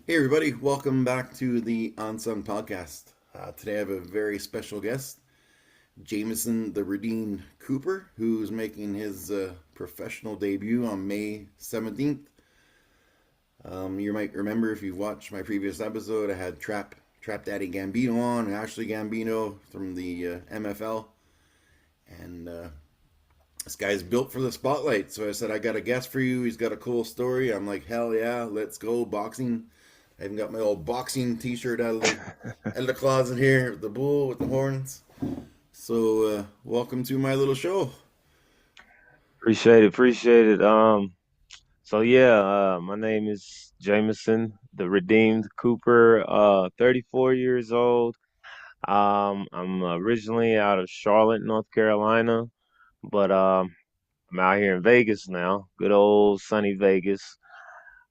Hey everybody, welcome back to the Unsung Podcast. Today I have a very special guest, Jamison the Redeemed Cooper, who's making his professional debut on May 17th. You might remember if you've watched my previous episode, I had Trap Daddy Gambino on, and Ashley Gambino from the MFL. And this guy's built for the spotlight. So I said, I got a guest for you. He's got a cool story. I'm like, hell yeah, let's go boxing. I even got my old boxing T-shirt out of the closet here, the bull with the horns. So welcome to my little show. Appreciate it, appreciate it. My name is Jamison, the Redeemed Cooper, 34 years old. I'm originally out of Charlotte, North Carolina, but I'm out here in Vegas now. Good old sunny Vegas.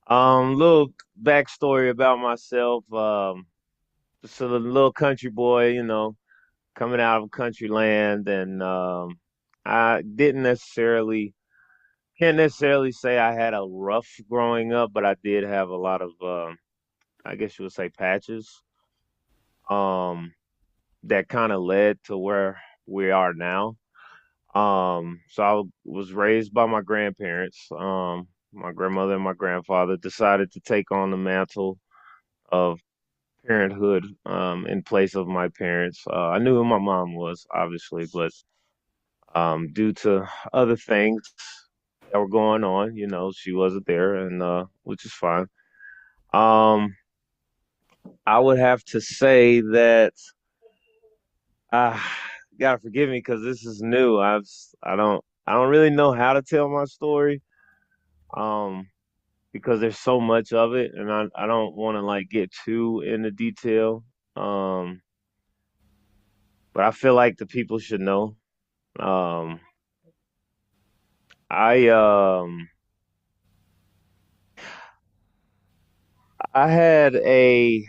Little backstory about myself. Just a little country boy, coming out of country land, and I didn't necessarily can't necessarily say I had a rough growing up, but I did have a lot of, I guess you would say, patches um, that kind of led to where we are now. So I was raised by my grandparents. My grandmother and my grandfather decided to take on the mantle of parenthood in place of my parents. I knew who my mom was, obviously, but due to other things that were going on, she wasn't there, and which is fine. Um, I would have to say that uh gotta forgive me because this is new. I don't really know how to tell my story. Um, because there's so much of it, and I don't want to like get too into detail. Um, but I feel like the people should know. Um, I um I had a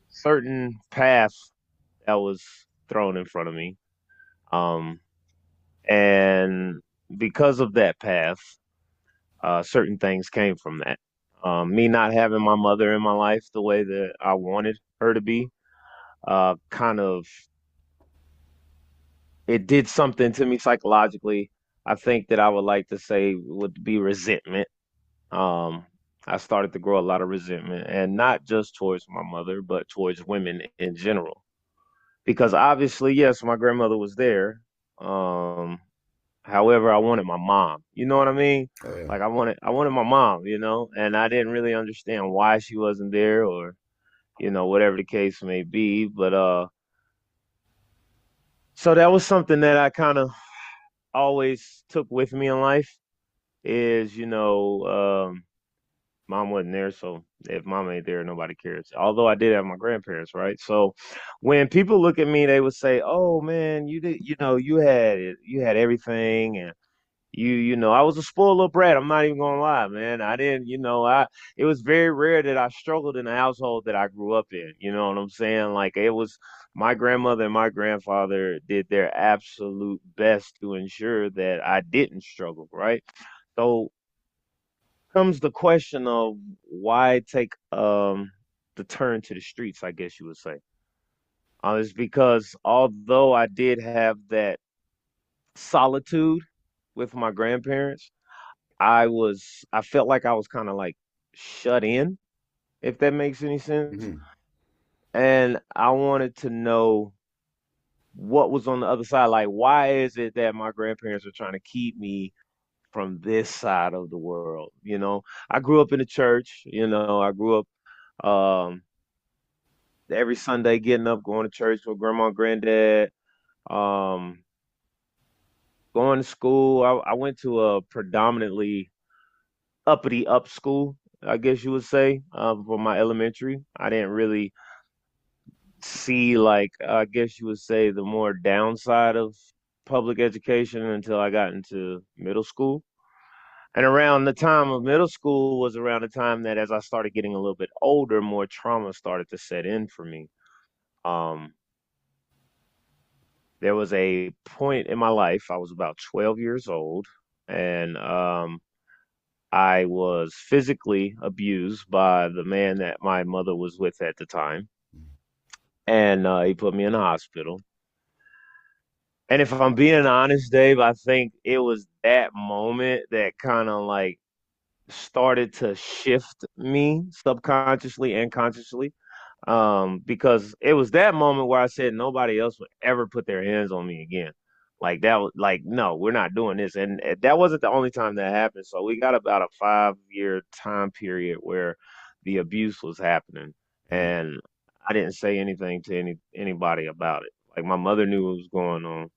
certain path that was thrown in front of me. Um, and because of that path, certain things came from that. Me not having my mother in my life the way that I wanted her to be, kind of, it did something to me psychologically. I think that I would like to say would be resentment. Um, I started to grow a lot of resentment, and not just towards my mother, but towards women in general. Because obviously, yes, my grandmother was there. Um, However, I wanted my mom. You know what I mean? Oh yeah. Like I wanted my mom, and I didn't really understand why she wasn't there or, whatever the case may be. But so that was something that I kind of always took with me in life is, mom wasn't there, so if mom ain't there, nobody cares. Although I did have my grandparents, right? So when people look at me, they would say, "Oh man, you did, you had it, you had everything, and I was a spoiled little brat. I'm not even gonna lie, man. I didn't, it was very rare that I struggled in the household that I grew up in. You know what I'm saying? Like it was my grandmother and my grandfather did their absolute best to ensure that I didn't struggle, right? So comes the question of why take the turn to the streets, I guess you would say. It's because although I did have that solitude with my grandparents, I felt like I was kind of like shut in, if that makes any sense. Hmm. And I wanted to know what was on the other side. Like, why is it that my grandparents are trying to keep me from this side of the world? I grew up in the church. I grew up every Sunday getting up, going to church with grandma and granddad, um, going to school. I went to a predominantly uppity up school, I guess you would say, for my elementary. I didn't really see like I guess you would say the more downside of public education until I got into middle school. And around the time of middle school was around the time that as I started getting a little bit older, more trauma started to set in for me. Um, there was a point in my life, I was about 12 years old, and I was physically abused by the man that my mother was with at the time, and he put me in the hospital. And if I'm being honest, Dave, I think it was that moment that kind of like started to shift me subconsciously and consciously. Because it was that moment where I said nobody else would ever put their hands on me again. Like that was like, no, we're not doing this. And that wasn't the only time that happened. So we got about a 5 year time period where the abuse was happening. Mm. And I didn't say anything to anybody about it. Like my mother knew what was going on,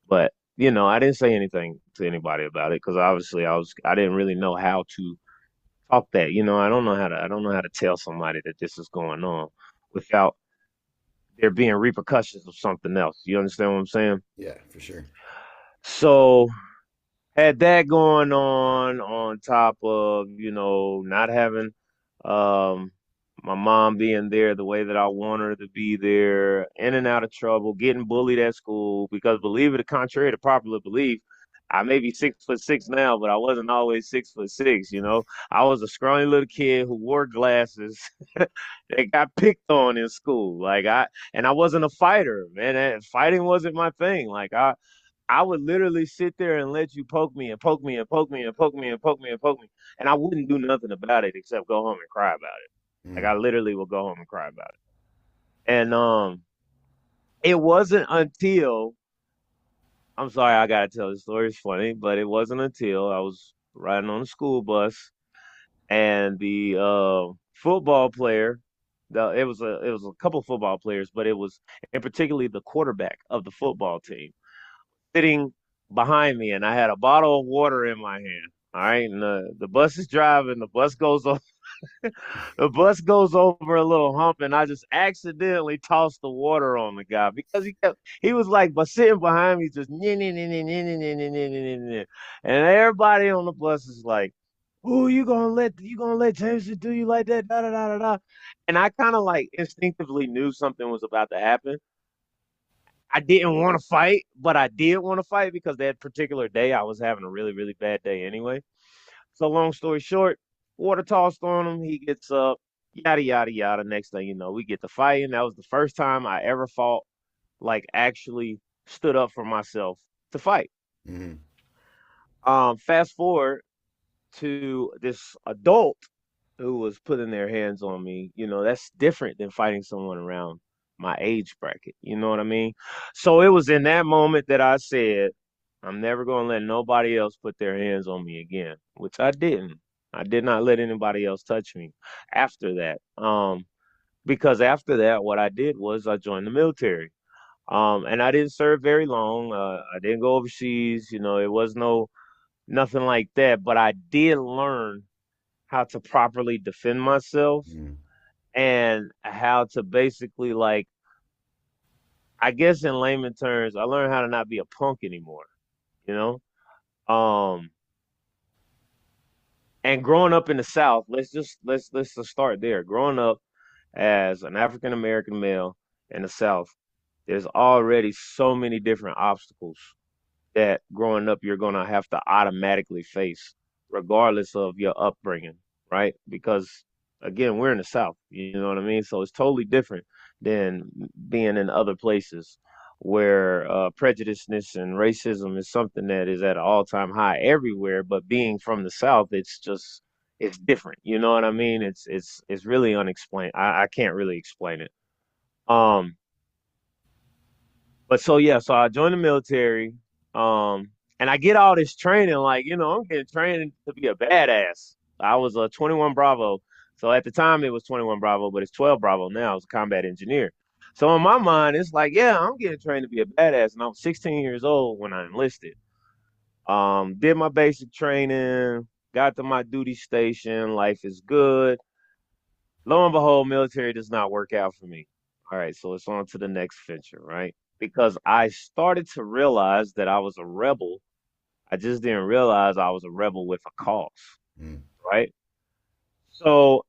but I didn't say anything to anybody about it because obviously I didn't really know how to talk that. I don't know how to tell somebody that this is going on without there being repercussions of something else. You understand what I'm saying? Yeah, for sure. So had that going on top of, not having um my mom being there the way that I want her to be there, in and out of trouble, getting bullied at school, because believe it or contrary to popular belief, I may be 6'6" now, but I wasn't always 6'6". I was a scrawny little kid who wore glasses that got picked on in school. And I wasn't a fighter, man. Fighting wasn't my thing. I would literally sit there and let you poke me and poke me and poke me and poke me and poke me and poke me, and I wouldn't do nothing about it except go home and cry about it. Like Mm. I literally would go home and cry about it. And it wasn't until I'm sorry, I gotta tell the story. It's funny, but it wasn't until I was riding on the school bus and the football player. It was a couple of football players, but it was in particularly the quarterback of the football team sitting behind me, and I had a bottle of water in my hand. All right, and the bus is driving. The bus goes over a little hump, and I just accidentally tossed the water on the guy because he was like, but sitting behind me, just "Nyeh, nyeh, nyeh, nyeh, nyeh, nyeh, nyeh, nyeh, nyeh, nyeh, nyeh." And everybody on the bus is like, "Who you gonna let Jameson do you like that?" Da da da da da. And I kind of like instinctively knew something was about to happen. I didn't want to fight, but I did want to fight because that particular day I was having a really, really bad day anyway. So long story short, water tossed on him. He gets up, yada yada yada. Next thing you know, we get to fighting. That was the first time I ever fought, like actually stood up for myself to fight. Mm-hmm. Fast forward to this adult who was putting their hands on me. That's different than fighting someone around my age bracket. You know what I mean? So it was in that moment that I said, I'm never going to let nobody else put their hands on me again, which I didn't. I did not let anybody else touch me after that. Because after that, what I did was I joined the military. And I didn't serve very long. I didn't go overseas. It was nothing like that. But I did learn how to properly defend myself Mm. and how to basically, like, I guess in layman terms, I learned how to not be a punk anymore, you know? Um and growing up in the South, let's just start there. Growing up as an African American male in the South, there's already so many different obstacles that growing up you're going to have to automatically face regardless of your upbringing, right? Because again, we're in the South, you know what I mean? So it's totally different than being in other places where prejudiceness and racism is something that is at an all-time high everywhere, but being from the South, it's different. You know what I mean? It's really unexplained. I can't really explain it. Um but so yeah, so I joined the military, and I get all this training, like I'm getting trained to be a badass. I was a 21 Bravo, so at the time it was 21 Bravo, but it's 12 Bravo now. I was a combat engineer. So in my mind, it's like, yeah, I'm getting trained to be a badass, and I was 16 years old when I enlisted. Did my basic training, got to my duty station. Life is good. Lo and behold, military does not work out for me. All right, so it's on to the next venture, right? Because I started to realize that I was a rebel. I just didn't realize I was a rebel with a cause, Mm. right? So,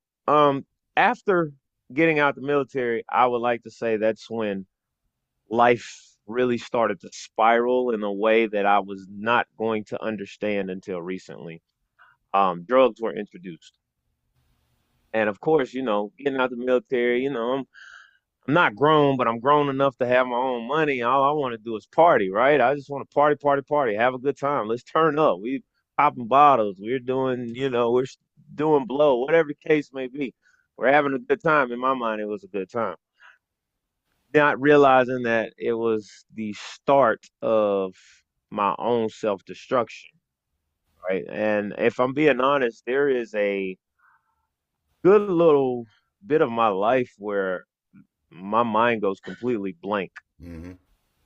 after getting out the military, I would like to say that's when life really started to spiral in a way that I was not going to understand until recently. drugs were introduced. And of course, getting out the military, I'm not grown, but I'm grown enough to have my own money. All I want to do is party, right? I just want to party, party, party, have a good time. Let's turn up. We popping bottles. We're doing, doing blow, whatever the case may be. We're having a good time. In my mind, it was a good time. Not realizing that it was the start of my own self-destruction, right? And if I'm being honest, there is a good little bit of my life where my mind goes completely blank Mm-hmm.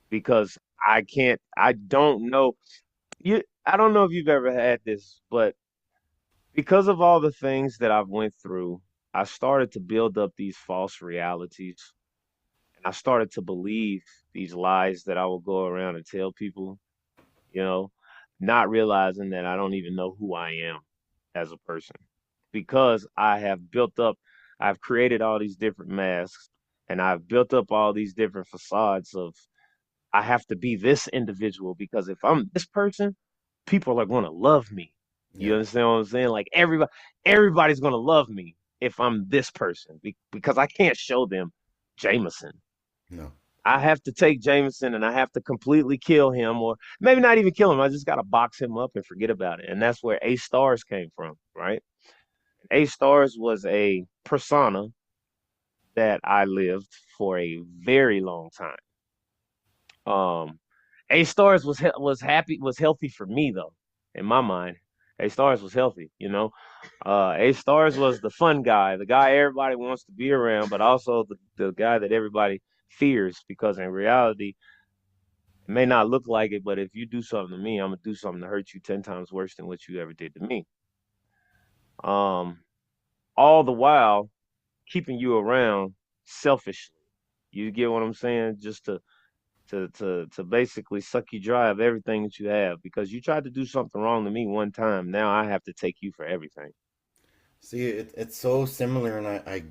because I don't know I don't know if you've ever had this, but because of all the things that I've went through, I started to build up these false realities, and I started to believe these lies that I would go around and tell people, you know, not realizing that I don't even know who I am as a person because I've created all these different masks, and I've built up all these different facades of I have to be this individual because if I'm this person, people are going to love me. You Yeah. understand what I'm saying? Like everybody's going to love me if I'm this person because I can't show them Jameson. No. I have to take Jameson and I have to completely kill him, or maybe not even kill him. I just got to box him up and forget about it. And that's where A Stars came from, right? A Stars was a persona that I lived for a very long time. A Stars was happy was healthy for me though, in my mind. A Stars was healthy, you know. A Stars was the fun guy, the guy everybody wants to be around, but also the guy that everybody fears because in reality, it may not look like it, but if you do something to me, I'm gonna do something to hurt you 10 times worse than what you ever did to me. Um, all the while keeping you around selfishly. You get what I'm saying? Just to basically suck you dry of everything that you have because you tried to do something wrong to me one time. Now I have to take you for everything. See, it's so similar, and I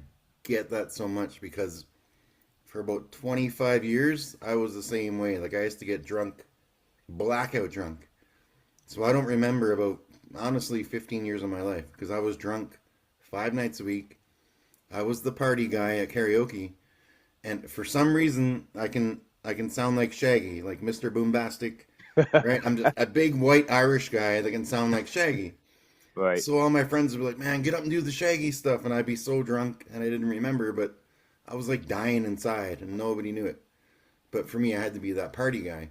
get that so much because for about 25 years, I was the same way. Like, I used to get drunk, blackout drunk. So I don't remember about, honestly, 15 years of my life because I was drunk 5 nights a week. I was the party guy at karaoke. And for some reason, I can sound like Shaggy, like Mr. Boombastic, right? I'm just a big white Irish guy that can sound like Shaggy. Right, So all my friends would be like, "Man, get up and do the Shaggy stuff," and I'd be so drunk and I didn't remember, but I was like dying inside and nobody knew it. But for me, I had to be that party guy.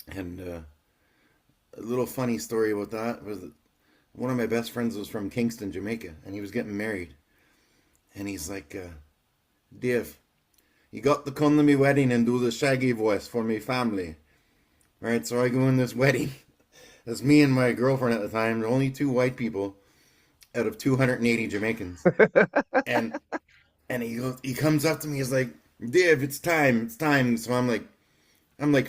And a little funny story about that was that one of my best friends was from Kingston, Jamaica, and he was getting married. And he's like, "Dave, you got to come to me wedding and do the Shaggy voice for me family." Right, so I go in this wedding. It's me and my girlfriend at the time, the only two white people out of 280 Jamaicans. And he comes up to me, he's like, "Dave, it's time, it's time." So I'm like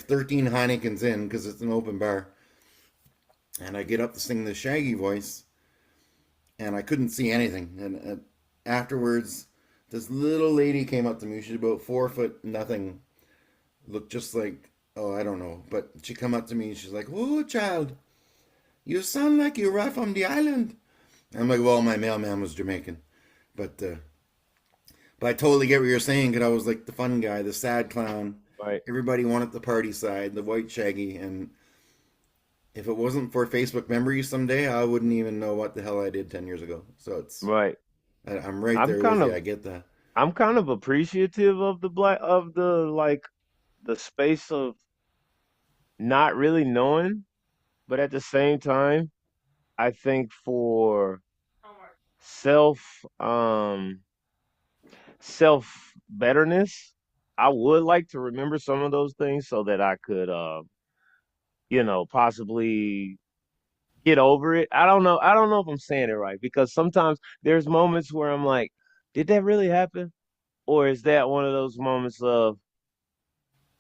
13 Heinekens in because it's an open bar. And I get up to sing the Shaggy voice, and I couldn't see anything. And afterwards, this little lady came up to me. She's about 4 foot nothing, looked just like, oh, I don't know. But she come up to me and she's like, "Oh, child, you sound like you're right from the island." I'm like, well, my mailman was Jamaican. But I totally get what you're saying because I was like the fun guy, the sad clown. right, Everybody wanted the party side, the white Shaggy. And if it wasn't for Facebook memories someday, I wouldn't even know what the hell I did 10 years ago. So right. I'm right I'm there with kind you. of I get that. I'm kind of appreciative of the space of not really knowing, but at the same time, I think for self self betterness, I would like to remember some of those things so that I could possibly get over it. I don't know. I don't know if I'm saying it right because sometimes there's moments where I'm like, did that really happen? Or is that one of those moments of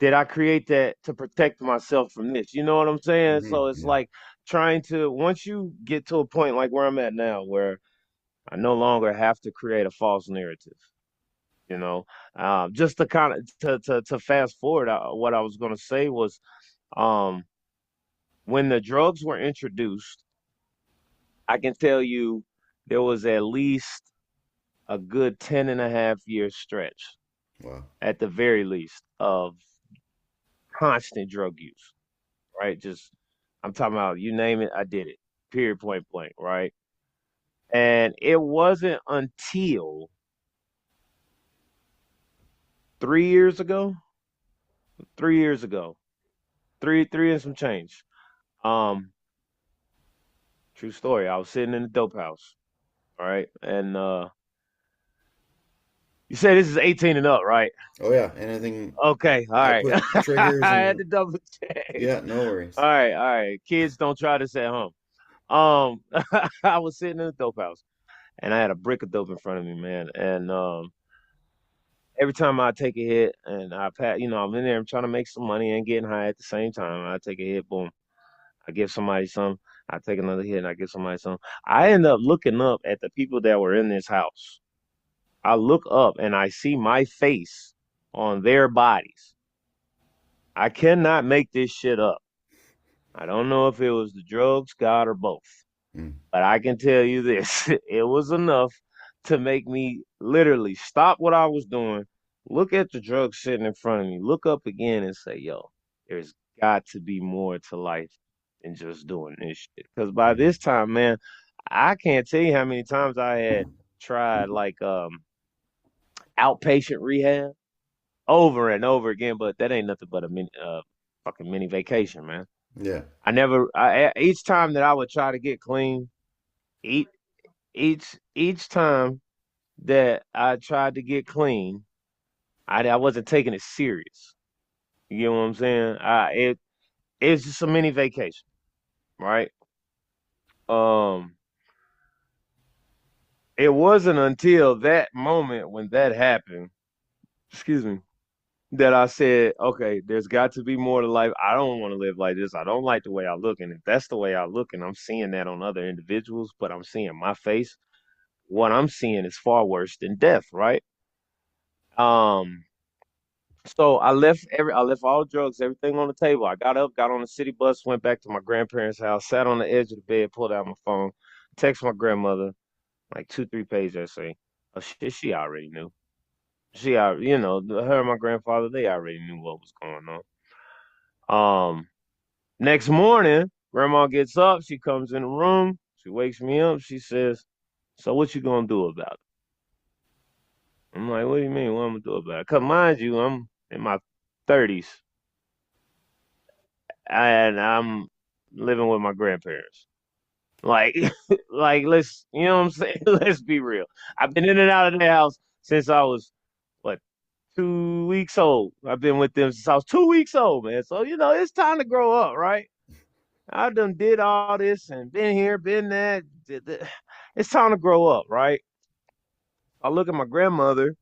did I create that to protect myself from this? You know what I'm saying? Hmm. So it's Yeah. like trying to once you get to a point like where I'm at now where I no longer have to create a false narrative. You know, just to kind of to fast forward, what I was going to say was, um, when the drugs were introduced, I can tell you there was at least a good 10 and a half year stretch, Wow. at the very least, of constant drug use, right? Just, I'm talking about, you name it, I did it, period, point blank, right? And it wasn't until 3 years ago, 3 years ago, three and some change. Um, True story. I was sitting in the dope house, all right? And you say this is 18 and up, right? Oh yeah, anything. Okay, all I right. put triggers I had and to double check. yeah, no All worries. right, all right. Kids, don't try this at home. I was sitting in the dope house, and I had a brick of dope in front of me, man. And every time I take a hit, and I'm in there, I'm trying to make some money and getting high at the same time. I take a hit, boom. I give somebody some. I take another hit, and I give somebody some. I end up looking up at the people that were in this house. I look up and I see my face on their bodies. I cannot make this shit up. I don't know if it was the drugs, God, or both. Mm. But I can tell you this, it was enough to make me literally stop what I was doing, look at the drug sitting in front of me, look up again and say, yo, there's got to be more to life than just doing this shit. Because by Mm. this time, man, I can't tell you how many times I had tried like outpatient rehab over and over again, but that ain't nothing but a fucking mini vacation, man. Yeah. Each time that I would try to get clean, each each time that I tried to get clean, I wasn't taking it serious. You get what I'm saying? It's just a mini vacation, right? Um, it wasn't until that moment when that happened, excuse me, that I said, okay, there's got to be more to life. I don't want to live like this. I don't like the way I look, and if that's the way I look, and I'm seeing that on other individuals, but I'm seeing my face, what I'm seeing is far worse than death, right? Um, So I left all drugs, everything on the table. I got up, got on the city bus, went back to my grandparents' house, sat on the edge of the bed, pulled out my phone, text my grandmother, like 2, 3 page essay. Oh shit, she already knew. Her and my grandfather, they already knew what was going on. Next morning, grandma gets up, she comes in the room, she wakes me up, she says, "So what you gonna do about it?" I'm like, "What do you mean? What I'm gonna do about it?" Cause mind you, I'm in my 30s and I'm living with my grandparents. Like, like you know what I'm saying? Let's be real. I've been in and out of their house since I was what 2 weeks old. I've been with them since I was 2 weeks old, man. So it's time to grow up, right? I done did all this and been here, been that. It's time to grow up, right? I look at my grandmother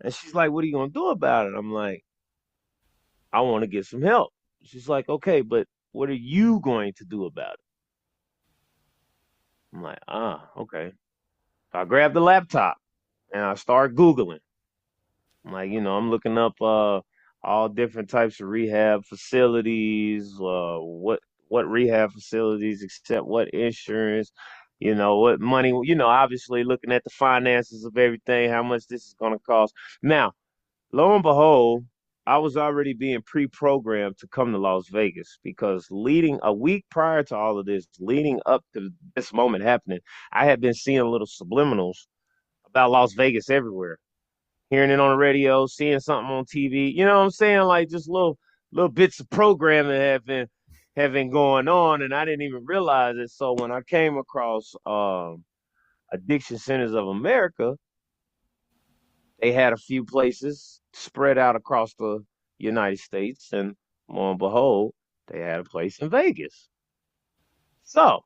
and she's like, "What are you gonna do about it?" I'm like, "I want to get some help." She's like, "Okay, but what are you going to do about it?" I'm like, okay. So I grabbed the laptop and I start Googling. I'm like, I'm looking up all different types of rehab facilities, what rehab facilities accept what insurance, what money, obviously looking at the finances of everything, how much this is gonna cost. Now, lo and behold, I was already being pre-programmed to come to Las Vegas because leading a week prior to all of this, leading up to this moment happening, I had been seeing little subliminals about Las Vegas everywhere, hearing it on the radio, seeing something on TV. You know what I'm saying? Like just little bits of programming have been going on, and I didn't even realize it. So when I came across Addiction Centers of America, they had a few places spread out across the United States, and lo and behold, they had a place in Vegas. So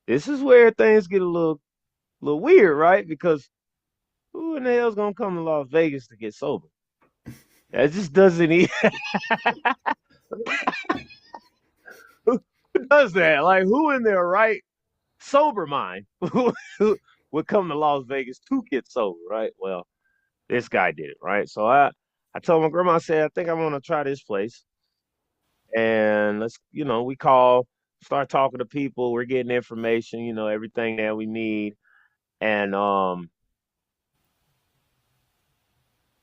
this is where things get a little weird, right? Because who in the hell's gonna come to Las Vegas to get sober? That just doesn't even who does that? Like who in their right sober mind who would come to Las Vegas to get sober, right? Well, this guy did it, right? So I told my grandma, I said, I think I'm gonna try this place. And we call start talking to people. We're getting information, everything that we need. And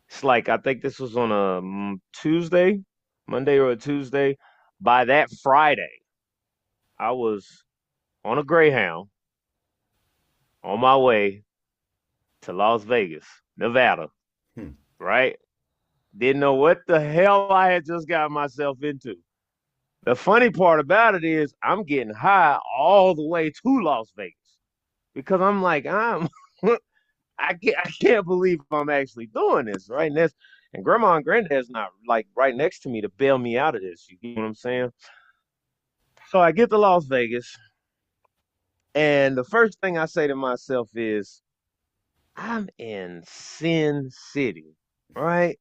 it's like I think this was on a Tuesday, Monday or a Tuesday. By that Friday, I was on a Greyhound on my way to Las Vegas, Nevada, Hmm. right? Didn't know what the hell I had just got myself into. The funny part about it is I'm getting high all the way to Las Vegas because I'm like, I can't believe I'm actually doing this, right? And grandma and granddad's not like right next to me to bail me out of this. You get what I'm saying? So I get to Las Vegas, and the first thing I say to myself is, I'm in Sin City, right?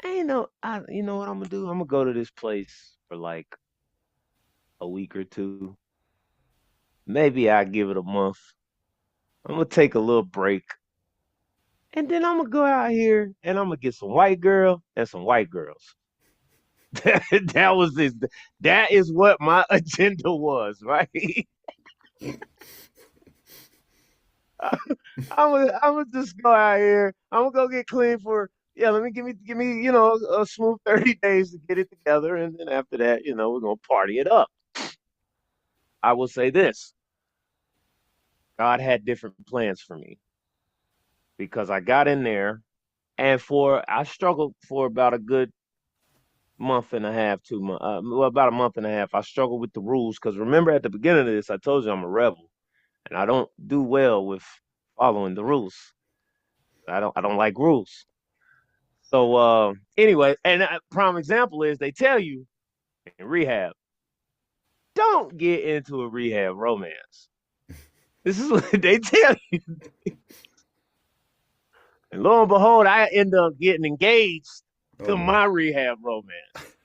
Ain't no, you know what I'm gonna do? I'm gonna go to this place for like a week or two. Maybe I give it a month. I'm gonna take a little break, and then I'm gonna go out here and I'm gonna get some white girl and some white girls. that was this. That is what my agenda was, right? I'm gonna just go out here. I'm gonna go get clean for Let me give me a smooth 30 days to get it together, and then after that, we're gonna party it up. I will say this: God had different plans for me because I got in there, and for I struggled for about a good month and a half, 2 months, well, about a month and a half. I struggled with the rules because remember at the beginning of this, I told you I'm a rebel and I don't do well with following the rules. I don't like rules. So anyway, and a prime example is they tell you in rehab, don't get into a rehab romance. This is what they tell you. And lo and behold, I end up getting engaged Oh to no. my rehab romance.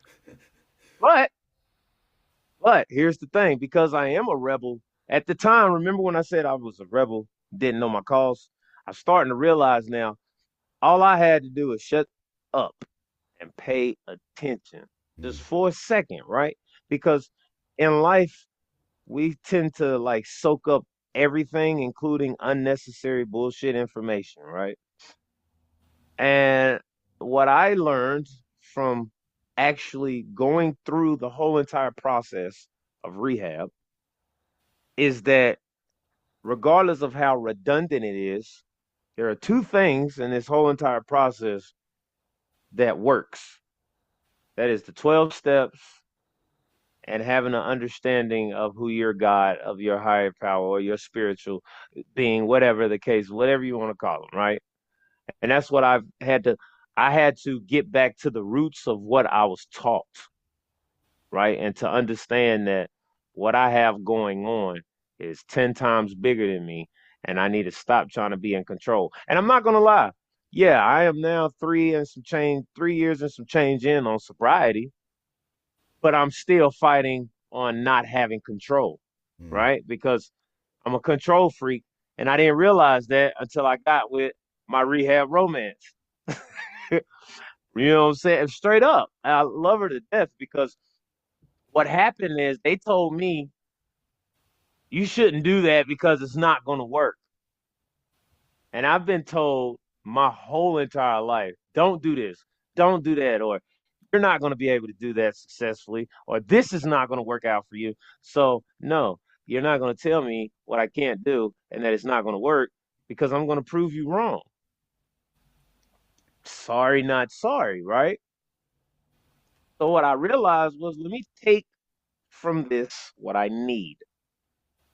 But here's the thing, because I am a rebel, at the time, remember when I said I was a rebel, didn't know my cause? I'm starting to realize now all I had to do is shut up and pay attention Hmm. just for a second, right? Because in life, we tend to like soak up everything, including unnecessary bullshit information, right? And what I learned from actually going through the whole entire process of rehab is that regardless of how redundant it is, there are two things in this whole entire process that works. That is the 12 steps and having an understanding of who your God, of your higher power, or your spiritual being, whatever the case, whatever you want to call them, right? And that's what I had to get back to the roots of what I was taught, right? And to understand that what I have going on is 10 times bigger than me, and I need to stop trying to be in control. And I'm not going to lie. Yeah, I am now 3 years and some change in on sobriety, but I'm still fighting on not having control, Hmm. right? Because I'm a control freak, and I didn't realize that until I got with my rehab romance. You know what I'm saying? Straight up. I love her to death because what happened is they told me you shouldn't do that because it's not going to work. And I've been told my whole entire life, don't do this, don't do that, or you're not going to be able to do that successfully, or this is not going to work out for you. So, no, you're not going to tell me what I can't do and that it's not going to work because I'm going to prove you wrong. Sorry, not sorry, right? So, what I realized was let me take from this what I need,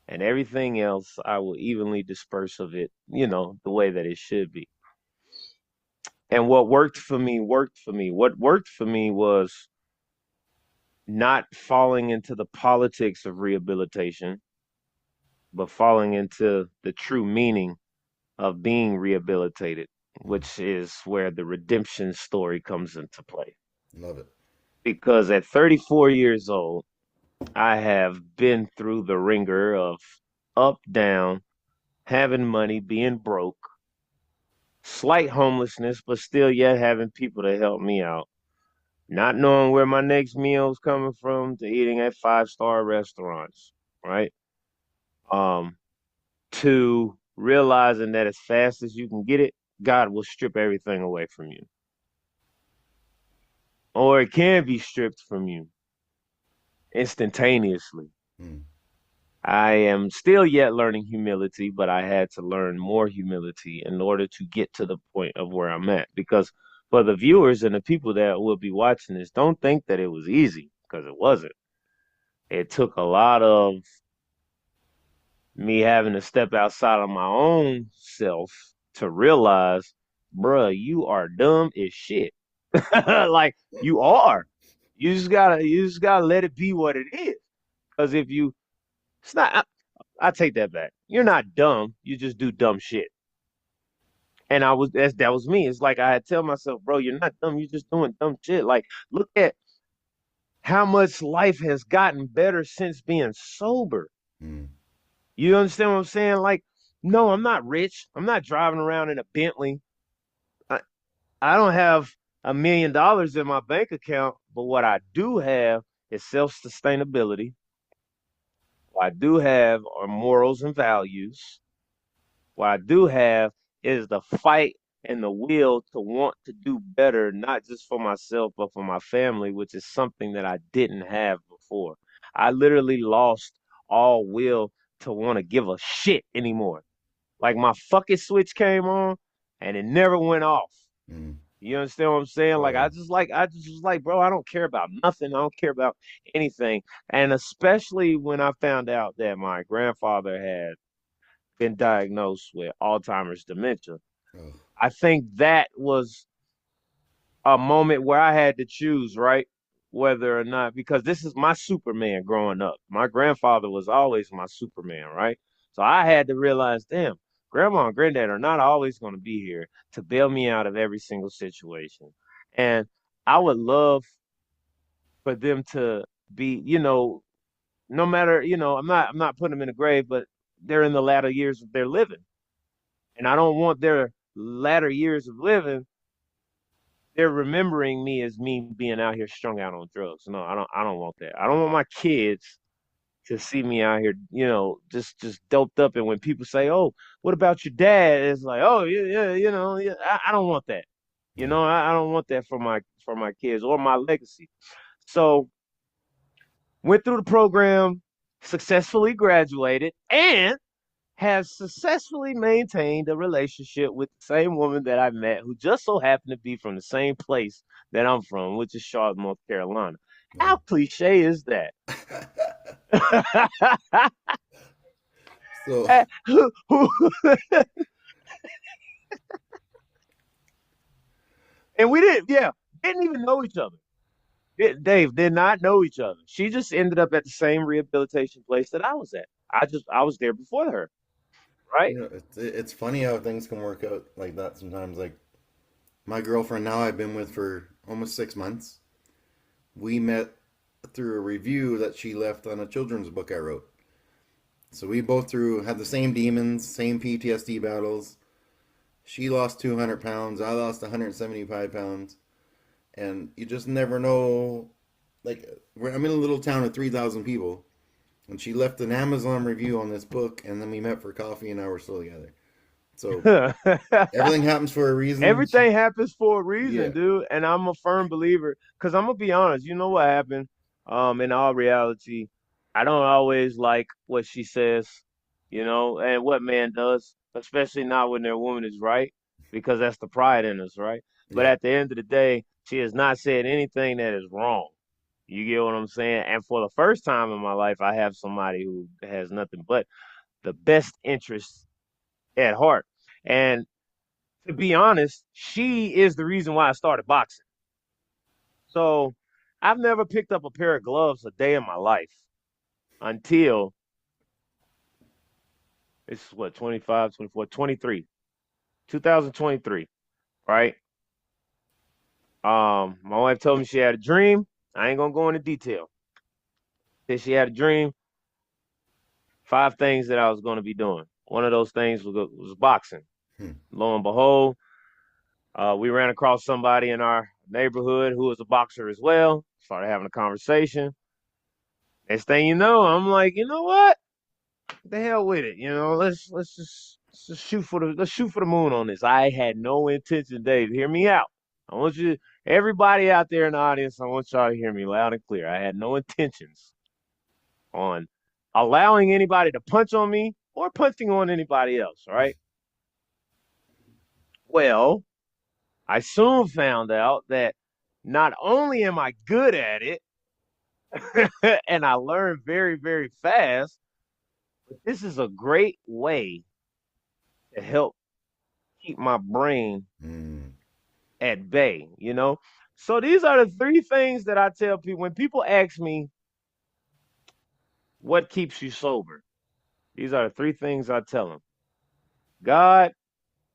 and everything else I will evenly disperse of it, the way that it should be. And what worked for me worked for me. What worked for me was not falling into the politics of rehabilitation, but falling into the true meaning of being rehabilitated, which is where the redemption story comes into play. Love it. Because at 34 years old, I have been through the ringer of up, down, having money, being broke, slight homelessness, but still yet having people to help me out. not knowing where my next meal is coming from, to eating at five-star restaurants, right? Um, to realizing that as fast as you can get it, God will strip everything away from you, or it can be stripped from you instantaneously. Mm. I am still yet learning humility, but I had to learn more humility in order to get to the point of where I'm at. Because for the viewers and the people that will be watching this, don't think that it was easy, because it wasn't. It took a lot of me having to step outside of my own self to realize, bruh, you are dumb as shit. Like you are. You just gotta let it be what it is. Because if you, it's not. I take that back. You're not dumb. You just do dumb shit. And that was me. It's like I had to tell myself, bro, you're not dumb. You're just doing dumb shit. Like, look at how much life has gotten better since being sober. Mm. You understand what I'm saying? Like, no, I'm not rich. I'm not driving around in a Bentley. I, I don't have $1 million in my bank account, but what I do have is self-sustainability. What I do have are morals and values. What I do have is the fight and the will to want to do better, not just for myself, but for my family, which is something that I didn't have before. I literally lost all will to want to give a shit anymore. Like my fucking switch came on and it never went off. Mm. You understand what I'm saying? Oh Like yeah. I just was like, bro, I don't care about nothing. I don't care about anything. And especially when I found out that my grandfather had been diagnosed with Alzheimer's dementia. Oh. I think that was a moment where I had to choose, right? Whether or not, because this is my Superman growing up. My grandfather was always my Superman, right? So I had to realize, damn, grandma and granddad are not always going to be here to bail me out of every single situation. And I would love for them to be, no matter, I'm not putting them in a grave, but they're in the latter years of their living. And I don't want their latter years of living, they're remembering me as me being out here strung out on drugs. No, I don't want that. I don't want my kids to see me out here, just doped up. And when people say, "Oh, what about your dad?" It's like, "Oh, yeah, yeah, yeah." I don't want that. Yeah. I don't want that for my kids or my legacy. So went through the program, successfully graduated, and have successfully maintained a relationship with the same woman that I met, who just so happened to be from the same place that I'm from, which is Charlotte, North Carolina. Yeah. How cliche is that? So And we didn't even know each other. Dave did not know each other. She just ended up at the same rehabilitation place that I was at. I was there before her, right? it's funny how things can work out like that sometimes. Like my girlfriend now I've been with for almost 6 months. We met through a review that she left on a children's book I wrote. So we both through had the same demons, same PTSD battles. She lost 200 pounds. I lost 175 pounds. And you just never know. Like, I'm in a little town of 3,000 people. And she left an Amazon review on this book. And then we met for coffee and now we're still together. So everything happens for a reason. Everything happens for a reason, Yeah. dude. And I'm a firm believer. Cause I'm gonna be honest, you know what happened? In all reality, I don't always like what she says, and what man does, especially not when their woman is right, because that's the pride in us, right? But Yeah. at the end of the day, she has not said anything that is wrong. You get what I'm saying? And for the first time in my life, I have somebody who has nothing but the best interests at heart. And to be honest, she is the reason why I started boxing. So I've never picked up a pair of gloves a day in my life until this is what, 25, 24, 23, 2023, right? My wife told me she had a dream. I ain't gonna go into detail. Said she had a dream, 5 things that I was gonna be doing. One of those things was boxing. Hmm. Lo and behold, We ran across somebody in our neighborhood who was a boxer as well. Started having a conversation. Next thing you know, I'm like, you know what? The hell with it. Let's just shoot for the moon on this. I had no intention, Dave. Hear me out. I want you, everybody out there in the audience, I want y'all to hear me loud and clear. I had no intentions on allowing anybody to punch on me or punching on anybody else. Right. Well, I soon found out that not only am I good at it, and I learned very, very fast, but this is a great way to help keep my brain Mm. at bay. So these are the three things that I tell people when people ask me what keeps you sober. These are the three things I tell them: God,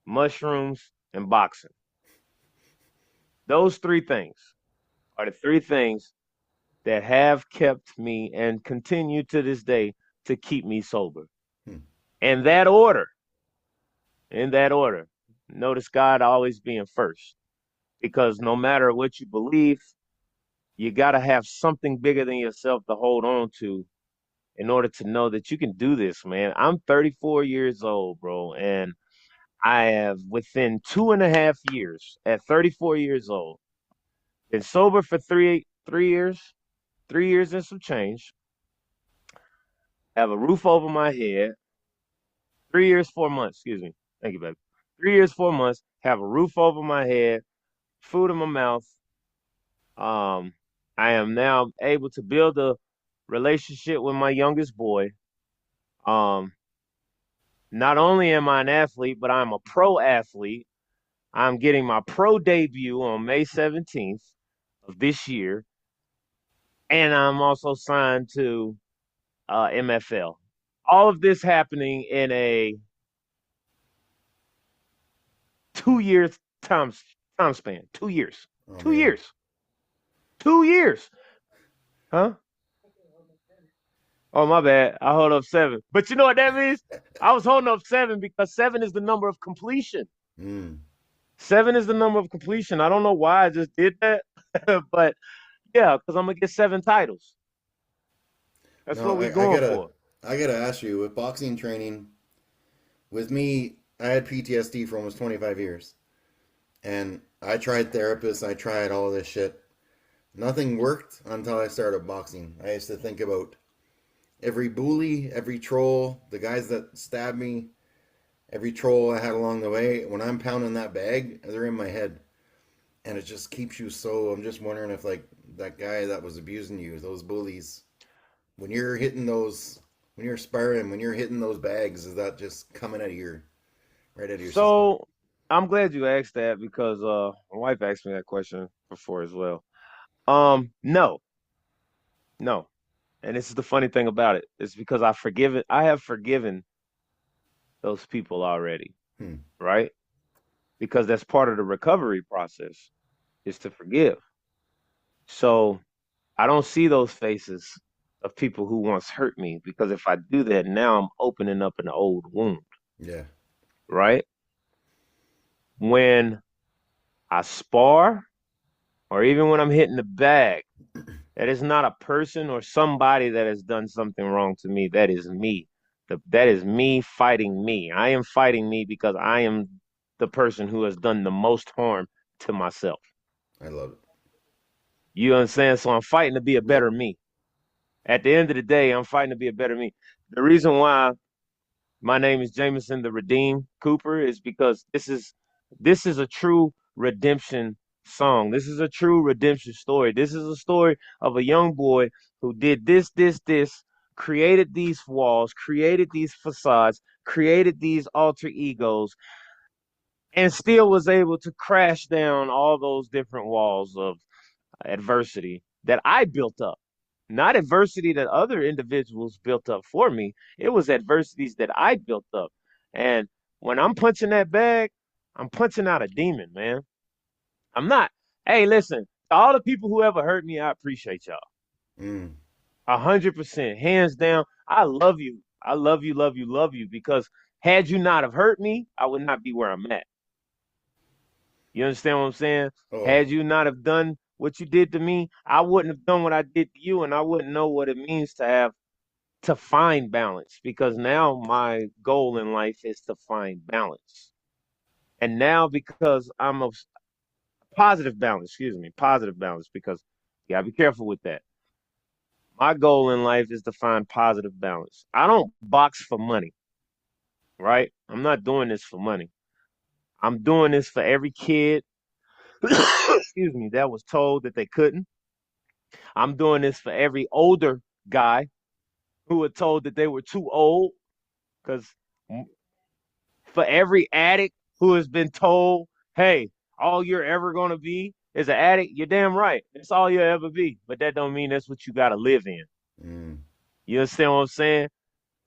mushrooms, and boxing. Those three things are the three things that have kept me and continue to this day to keep me sober. Hmm. In that order, in that order. Notice God always being first because no matter what you believe, you got to have something bigger than yourself to hold on to in order to know that you can do this, man. I'm 34 years old, bro, and I have within 2.5 years, at 34 years old, been sober for 3 years, 3 years and some change. Have a roof over my head. 3 years, 4 months. Excuse me. Thank you, baby. 3 years, 4 months. Have a roof over my head, food in my mouth. Um, I am now able to build a relationship with my youngest boy. Um, Not only am I an athlete, but I'm a pro athlete. I'm getting my pro debut on May 17th of this year, and I'm also signed to MFL. All of this happening in a 2 year time time span. 2 years. Oh Two man. years. 2 years. Huh? Oh my bad. I hold up 7. But you know what that means? I was holding up 7 because 7 is the number of completion. Mm. 7 is the number of completion. I don't know why I just did that, but yeah, because I'm gonna get 7 titles. That's No, what we I going gotta for. I gotta ask you, with boxing training, with me, I had PTSD for almost 25 years. And I tried therapists, I tried all this shit. Nothing worked until I started boxing. I used to think about every bully, every troll, the guys that stabbed me, every troll I had along the way. When I'm pounding that bag, they're in my head. And it just keeps you so. I'm just wondering if, like, that guy that was abusing you, those bullies, when you're hitting those, when you're sparring, when you're hitting those bags, is that just coming out of your, right out of your system? So I'm glad you asked that because my wife asked me that question before as well. No, no. And this is the funny thing about it. It's because I have forgiven those people already, Hmm. right? Because that's part of the recovery process is to forgive. So I don't see those faces of people who once hurt me because if I do that now I'm opening up an old wound, Yeah. right? When I spar or even when I'm hitting the bag, that is not a person or somebody that has done something wrong to me. That is me. That is me fighting me. I am fighting me because I am the person who has done the most harm to myself. I love it. You understand? So I'm fighting to be a Yep. better me. At the end of the day, I'm fighting to be a better me. The reason why my name is Jamison the Redeemed Cooper is because this is a true redemption song. This is a true redemption story. This is a story of a young boy who did this, created these walls, created these facades, created these alter egos, and still was able to crash down all those different walls of adversity that I built up. Not adversity that other individuals built up for me. It was adversities that I built up. And when I'm punching that bag, I'm punching out a demon, man. I'm not. Hey, listen, to all the people who ever hurt me, I appreciate y'all. Mm. 100%, hands down. I love you. I love you, love you, love you. Because had you not have hurt me, I would not be where I'm at. You understand what I'm saying? Oh, Had you not have done what you did to me, I wouldn't have done what I did to you, and I wouldn't know what it means to find balance. Because now my goal in life is to find balance. And now because I'm a positive balance, excuse me, positive balance, because you gotta be careful with that. My goal in life is to find positive balance. I don't box for money, right? I'm not doing this for money. I'm doing this for every kid, excuse me, that was told that they couldn't. I'm doing this for every older guy who were told that they were too old. Because for every addict who has been told, hey, all you're ever going to be is an addict, you're damn right. That's all you'll ever be. But that don't mean that's what you got to live in. mm, You understand what I'm saying?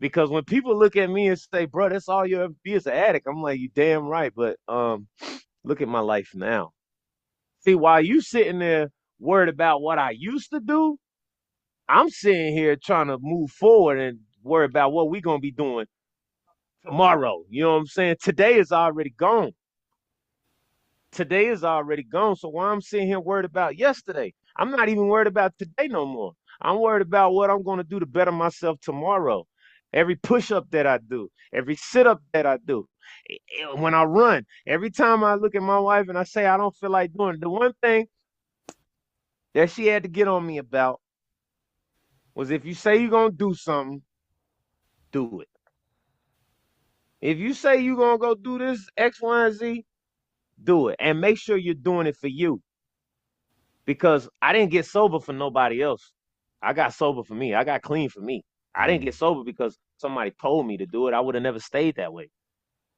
Because when people look at me and say, bro, that's all you'll ever be is an addict, I'm like, you damn right. But look at my life now. See, while you sitting there worried about what I used to do, I'm sitting here trying to move forward and worry about what we're gonna be doing tomorrow. You know what I'm saying? Today is already gone. Today is already gone. So why I'm sitting here worried about yesterday? I'm not even worried about today no more. I'm worried about what I'm gonna do to better myself tomorrow. Every push up that I do, every sit up that I do, when I run, every time I look at my wife and I say I don't feel like doing it, the one thing that she had to get on me about was if you say you're gonna do something, do it. If you say you're gonna go do this X, Y, and Z, do it. And make sure you're doing it for you. Because I didn't get sober for nobody else. I got sober for me. I got clean for me. I didn't mm, get sober because somebody told me to do it. I would have never stayed that way.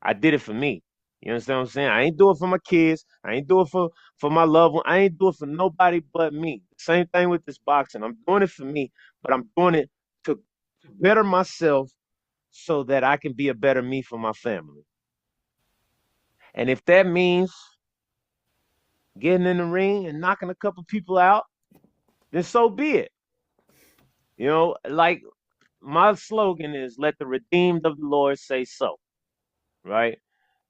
I did it for me. You understand what I'm saying? I ain't do it for my kids. I ain't do it for my loved one. I ain't do it for nobody but me. Same thing with this boxing. I'm doing it for me, but I'm doing it to better myself so that I can be a better me for my family. And if that means getting in the ring and knocking a couple people out, then so be it. You know, like my slogan is let the redeemed of the Lord say so, right?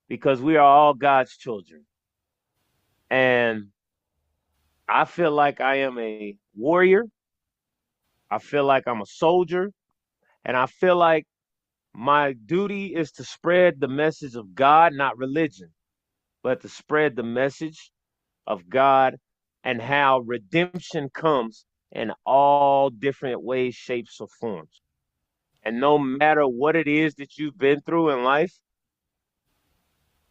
Because we are all God's children. And I feel like I am a warrior. I feel like I'm a soldier. And I feel like my duty is to spread the message of God, not religion, but to spread the message of God and how redemption comes in all different ways, shapes, or forms. And no matter what it is that you've been through in life,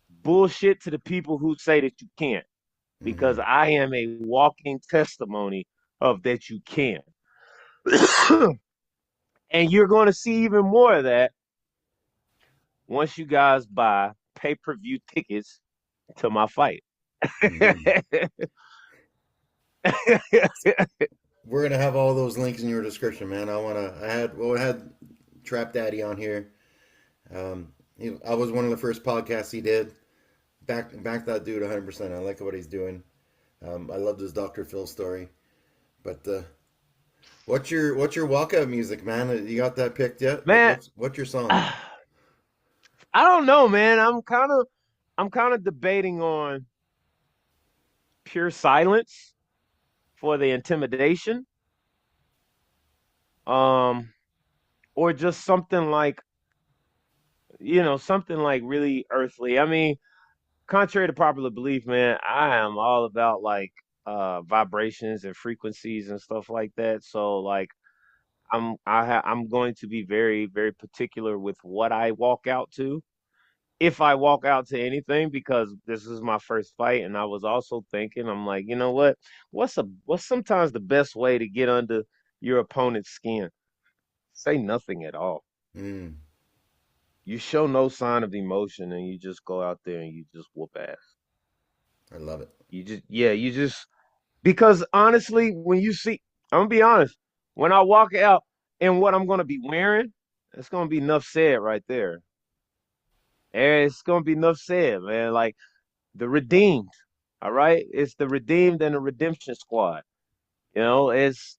bullshit to the people who say that you can't, because mm-hmm. I am a walking testimony of that you can. And you're going to see even more of that once you guys buy pay-per-view tickets to my fight. Mm-hmm. We're gonna have all those links in your description, man. I had Trap Daddy on here. I was one of the first podcasts he did. Back that dude 100%. I like what he's doing. I loved his Dr. Phil story. But what's your walkout music, man? You got that picked yet? Like Man, what's your song? I don't know, man. I'm kind of debating on pure silence for the intimidation, um, or just something like really earthly. I mean, contrary to popular belief, man, I am all about like vibrations and frequencies and stuff like that. So like I'm going to be very very particular with what I walk out to. If I walk out to anything, because this is my first fight, and I was also thinking, I'm like, you know what? What's sometimes the best way to get under your opponent's skin? Say nothing at all. Mm, You show no sign of emotion, and you just go out there and you just whoop ass. I love it. You just because honestly, when you see, I'm gonna be honest, when I walk out in what I'm gonna be wearing, it's gonna be enough said right there. And it's gonna be enough said, man. Like the redeemed. All right, it's the redeemed and the redemption squad. You know, there's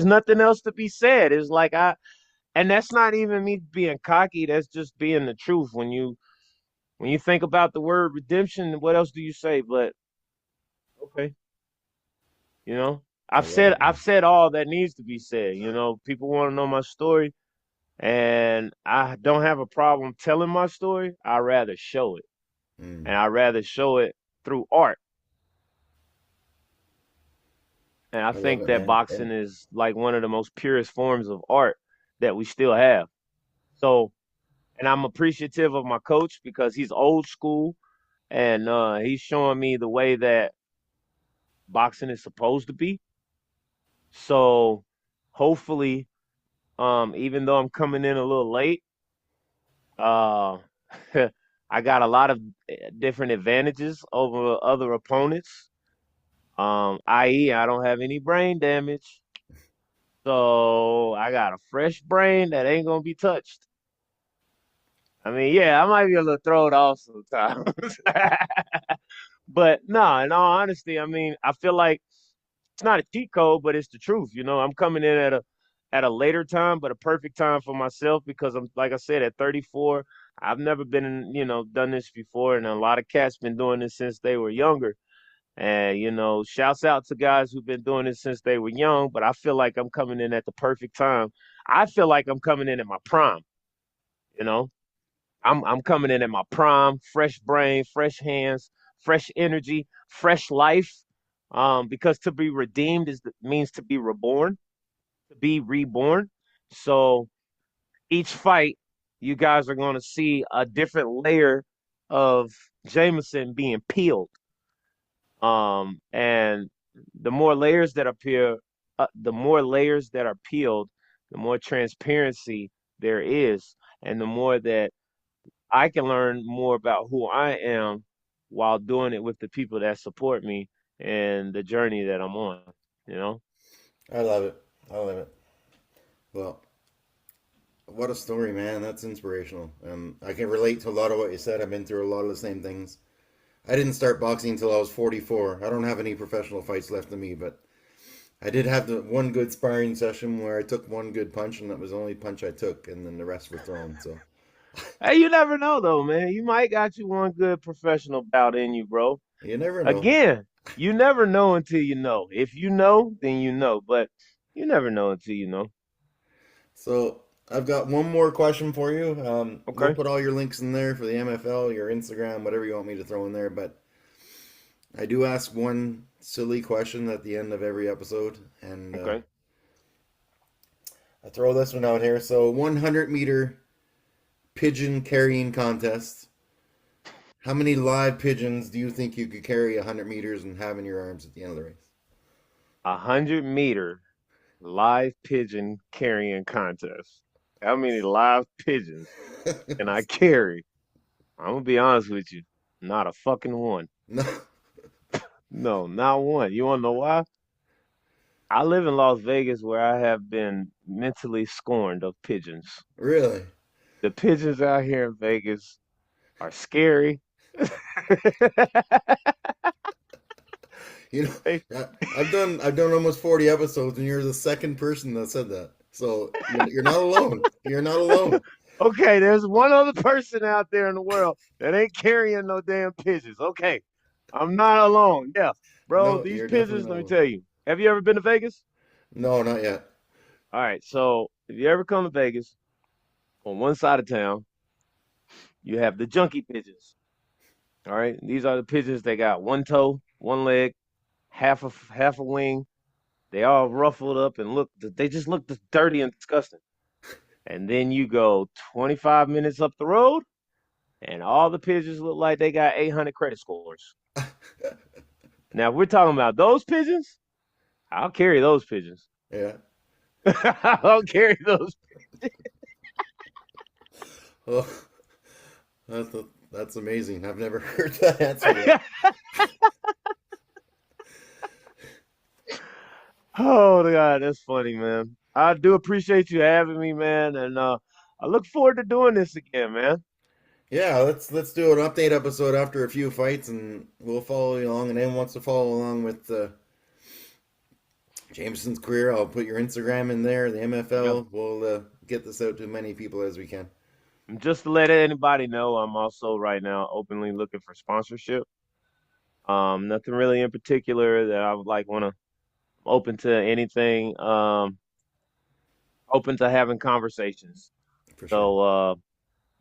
nothing else to be said. It's like and that's not even me being cocky. That's just being the truth. when you think about the word redemption, what else do you say? But okay, you know, I love it, I've man. said all that needs to be said. You know, people want to know my story, and I don't have a problem telling my story. I rather show it, Mm, and I rather show it through art. And I I love think it, that man. Yeah. boxing is like one of the most purest forms of art that we still have. So, and I'm appreciative of my coach because he's old school and he's showing me the way that boxing is supposed to be. So, hopefully, even though I'm coming in a little late, uh, I got a lot of different advantages over other opponents. I.e., I don't have any brain damage. So I got a fresh brain that ain't gonna be touched. I mean, yeah, I might be able to throw it off sometimes. But no, in all honesty, I mean, I feel like it's not a cheat code, but it's the truth. You know, I'm coming in at a later time, but a perfect time for myself because I'm like I said, at 34, I've never been in, done this before, and a lot of cats been doing this since they were younger. And shouts out to guys who've been doing this since they were young, but I feel like I'm coming in at the perfect time. I feel like I'm coming in at my prime, you know. I'm coming in at my prime, fresh brain, fresh hands, fresh energy, fresh life. Because to be redeemed means to be reborn, to be reborn. So each fight, you guys are going to see a different layer of Jamison being peeled. And the more layers that appear, the more layers that are peeled, the more transparency there is, and the more that I can learn more about who I am while doing it with the people that support me and the journey that I'm on, you know? I love it. I love it. Well, what a story, man. That's inspirational. I can relate to a lot of what you said. I've been through a lot of the same things. I didn't start boxing until I was 44. I don't have any professional fights left in me, but I did have the one good sparring session where I took one good punch, and that was the only punch I took, and then the rest were thrown. So Hey, you never know though, man. You might got you one good professional bout in you, bro. you never know. Again, you never know until you know. If you know, then you know, but you never know until you know. So I've got one more question for you. We'll Okay. put all your links in there for the MFL, your Instagram, whatever you want me to throw in there. But I do ask one silly question at the end of every episode, and Okay. I throw this one out here. So 100-meter pigeon carrying contest. How many live pigeons do you think you could carry 100 meters and have in your arms at the end of the race? 100-meter live pigeon carrying contest. How many live pigeons can I carry? I'm gonna be honest with you. Not a fucking one. No, No, not one. You wanna know why? I live in Las Vegas where I have been mentally scorned of pigeons. really. The pigeons out here in Vegas are scary. You know, They- I've done almost 40 episodes, and you're the second person that said that. So you're not alone. You're not alone. okay, there's one other person out there in the world that ain't carrying no damn pigeons. Okay, I'm not alone. Yeah, bro, No, these you're definitely pigeons, not let me alone. tell you. Have you ever been to Vegas? No, not yet. All right, so if you ever come to Vegas, on one side of town, you have the junkie pigeons. All right, these are the pigeons that got one toe, one leg, half a wing. They all ruffled up and they just look dirty and disgusting. And then you go 25 minutes up the road, and all the pigeons look like they got 800 credit scores. Now, if we're talking about those pigeons, I'll carry those pigeons. Yeah. I'll carry those. Well, that's amazing. I've never heard that answer yet. Oh God, that's funny, man. I do appreciate you having me, man, and I look forward to doing this again, man. Yeah, let's do an update episode after a few fights, and we'll follow you along. And anyone wants to follow along with Jameson's career, I'll put your Instagram in there. The Yeah, MFL. We'll get this out to as many people as we can. Just to let anybody know, I'm also right now openly looking for sponsorship. Nothing really in particular that I would like want to open to anything. Open to having conversations. For sure. So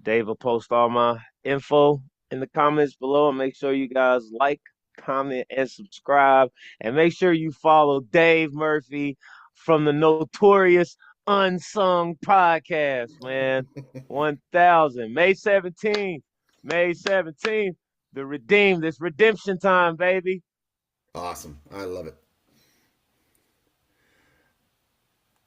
Dave will post all my info in the comments below, and make sure you guys like, comment, and subscribe. And make sure you follow Dave Murphy from the Notorious Unsung Podcast, man. 1000. May 17th. May 17th. The Redeem. This redemption time, baby. Awesome. I love it.